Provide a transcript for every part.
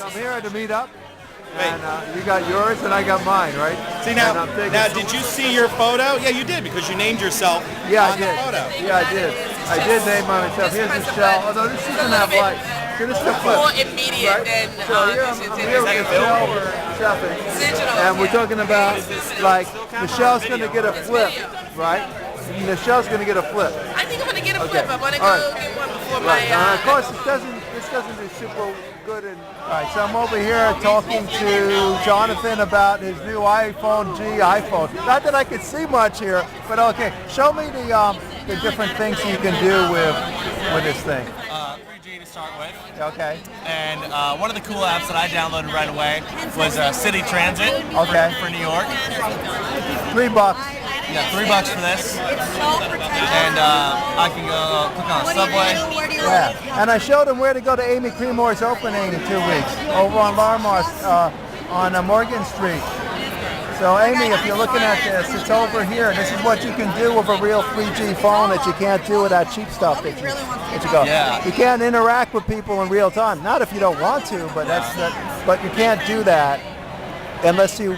I'm here at the meetup, and you got yours and I got mine, right? See now, did you see your photo? Yeah, you did because you named yourself on the photo. Yeah, I did. I did name myself. Here's the shell. Although this doesn't have light. So this is a flip. More immediate than so here I'm here with the shell stuffing, and we're talking about like the shell's going to get a flip, right? And the shell's going to get a flip. I think I'm going to get a flip. I want to go get one before my. Of course, this doesn't do super good. All right, so I'm over here talking to Jonathan about his new iPhone G iPhone. Not that I could see much here, but okay. Show me the different things you can do with this thing. 3G to start with. Okay. And one of the cool apps that I downloaded right away was City Transit. Okay. For New York. $3. Yeah, $3 for this. And I can go click on a subway. Yeah, and I showed him where to go to Amy Creemore's opening in 2 weeks over on Larmos on Morgan Street. So Amy, if you're looking at this, it's over here. This is what you can do with a real 3G phone that you can't do with that cheap stuff that you go. Yeah. You can't interact with people in real time. Not if you don't want to, but but you can't do that unless you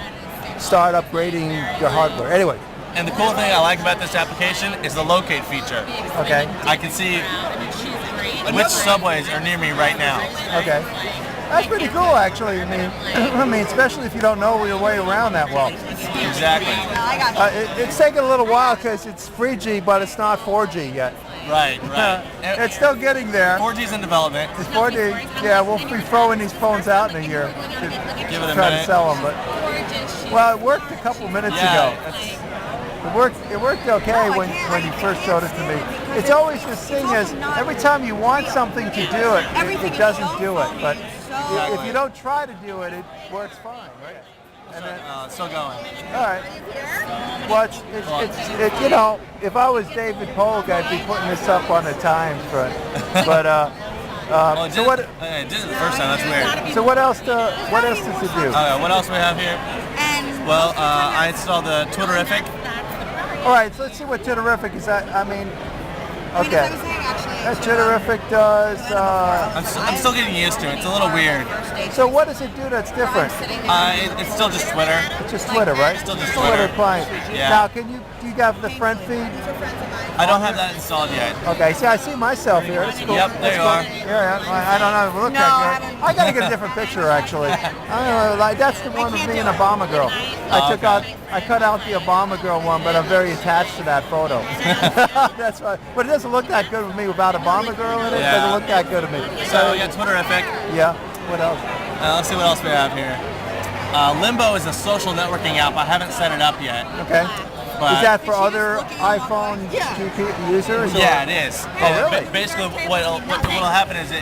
start upgrading your hardware. Anyway. And the cool thing I like about this application is the locate feature. Okay. I can see which subways are near me right now. Okay. That's pretty cool, actually. I mean, especially if you don't know your way around that well. Exactly. It's taking a little while because it's 3G, but it's not 4G yet. Right. It's still getting there. 4G's in development. It's 4G. Yeah, we'll be throwing these phones out in a year to try to sell them. But well, it worked a couple minutes ago. It worked okay when you first showed it to me. It's always this thing is every time you want something to do it, it doesn't do it. But if you don't try to do it, it works fine, right? And then, still going. All right. Well, it's you know, if I was David Polk, I'd be putting this up on the Times, but so what? It did it the first time. That's weird. So what else does it do? What else do we have here? Well, I installed the Twitterrific. All right, so let's see what Twitterrific is. Okay. That Twitterrific does. I'm still getting used to it. It's a little weird. So what does it do that's different? It's still just Twitter. It's just Twitter, right? Still just Twitter client. Yeah. Now, do you have the friend feed? I don't have that installed yet. Okay, see, I see myself here. That's cool. Yep, there you are. Yeah, I don't know if it looks that good. I gotta get a different picture, actually. I don't know, like that's the one with me and Obama girl. I cut out the Obama girl one, but I'm very attached to that photo. That's right. But it doesn't look that good with me without Obama girl in it. It doesn't look that good to me. So we got Twitterrific. Yeah. What else? Let's see what else we have here. Limbo is a social networking app. I haven't set it up yet. Okay. Is that for other iPhone GP users? Yeah, it is. Oh, really? Basically, what will happen is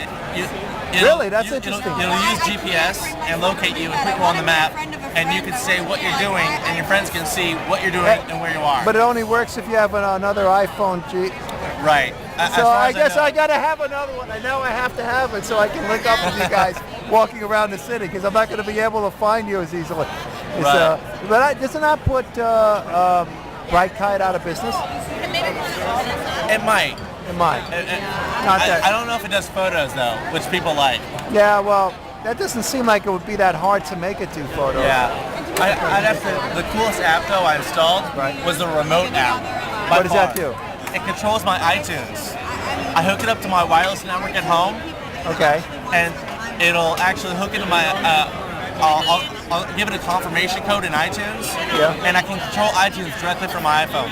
Really? That's interesting. It'll use GPS and locate you and put you on the map, and you can say what you're doing, and your friends can see what you're doing and where you are. But it only works if you have another iPhone G. Right. So I guess I gotta have another one. I know I have to have it so I can link up with you guys walking around the city because I'm not going to be able to find you as easily. But doesn't that put Bright Kite out of business? It might. It might. I don't know if it does photos though, which people like. Yeah, well, that doesn't seem like it would be that hard to make it do photos. Yeah. I'd have to. The coolest app though I installed was the remote app. What does that do? It controls my iTunes. I hook it up to my wireless network at home. Okay. And it'll actually hook into my. I'll give it a confirmation code in iTunes. Yeah. And I can control iTunes directly from my iPhone.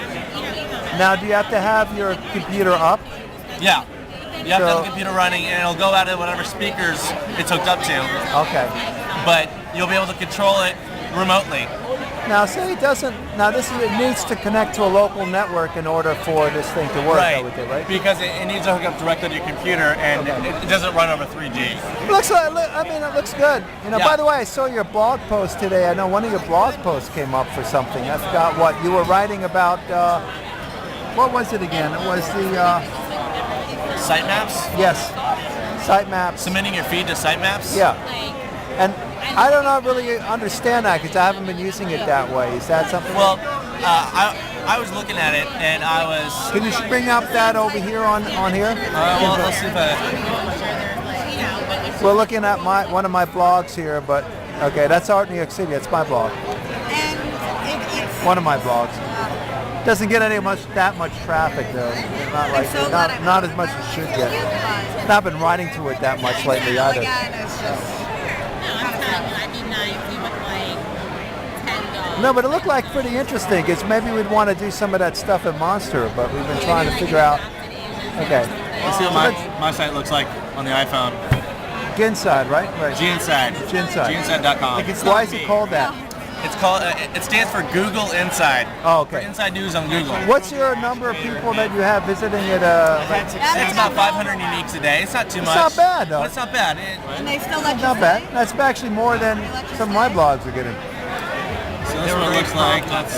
Now, do you have to have your computer up? Yeah. You have to have the computer running, and it'll go out of whatever speakers it's hooked up to. Okay. But you'll be able to control it remotely. Now, say it doesn't. Now, it needs to connect to a local network in order for this thing to work. Right. Right? Because it needs to hook up directly to your computer, and it doesn't run over 3G. It looks like. It looks good. You know. Yeah. By the way, I saw your blog post today. I know one of your blog posts came up for something. I forgot what you were writing about. What was it again? It was the Sitemaps? Yes, Sitemaps. Submitting your feed to Sitemaps? Yeah, and I don't really understand that because I haven't been using it that way. Is that something? Well, I was looking at it and I was. Can you bring up that over here on here? Well, let's see if We're looking at one of my blogs here, but okay, that's Art New York City. That's my blog. And it's One of my blogs. Doesn't get that much traffic though. Not like so glad I not as much as it should get. And I've been writing to it that much lately either. again, it's just I'd be nice. We would like $10. No, but it looked like pretty interesting. Because maybe we'd want to do some of that stuff at Monster, but we've been trying to figure out. Okay. Let's see what my site looks like on the iPhone. Ginside, right? Right. Ginside. Ginside. Ginside.com. Why is it called that? It's called. It stands for Google Inside. Oh, For okay. Inside News on Google. What's your number of people that you have visiting it? It's about 500 uniques a day. It's not too much. not bad, though. But it's not bad. and they still let you Not bad. That's actually more than some of my blogs are getting. So that's what it looks like. Let's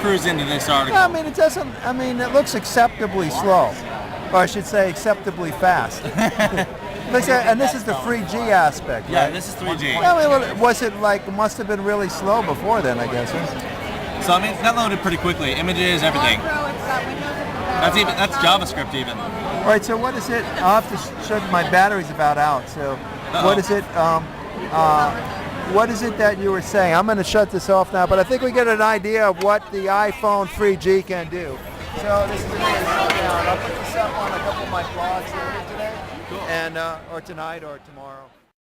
cruise into this article. Yeah, I mean, it doesn't. I mean, it looks acceptably slow, or I should say, acceptably fast. And this is the 3G aspect, Yeah, right? this is 3G. I mean, well, was it like must have been really slow before then? I guess. Huh? So I mean, that loaded pretty quickly. Images, everything. That's JavaScript even. All right. So what is it? I'll have to show my battery's about out. So what is it? What is it that you were saying? I'm going to shut this off now, but I think we get an idea of what the iPhone 3G can do. So this is a nice showdown. I'll put this up on a couple of my blogs here today, and or tonight or tomorrow.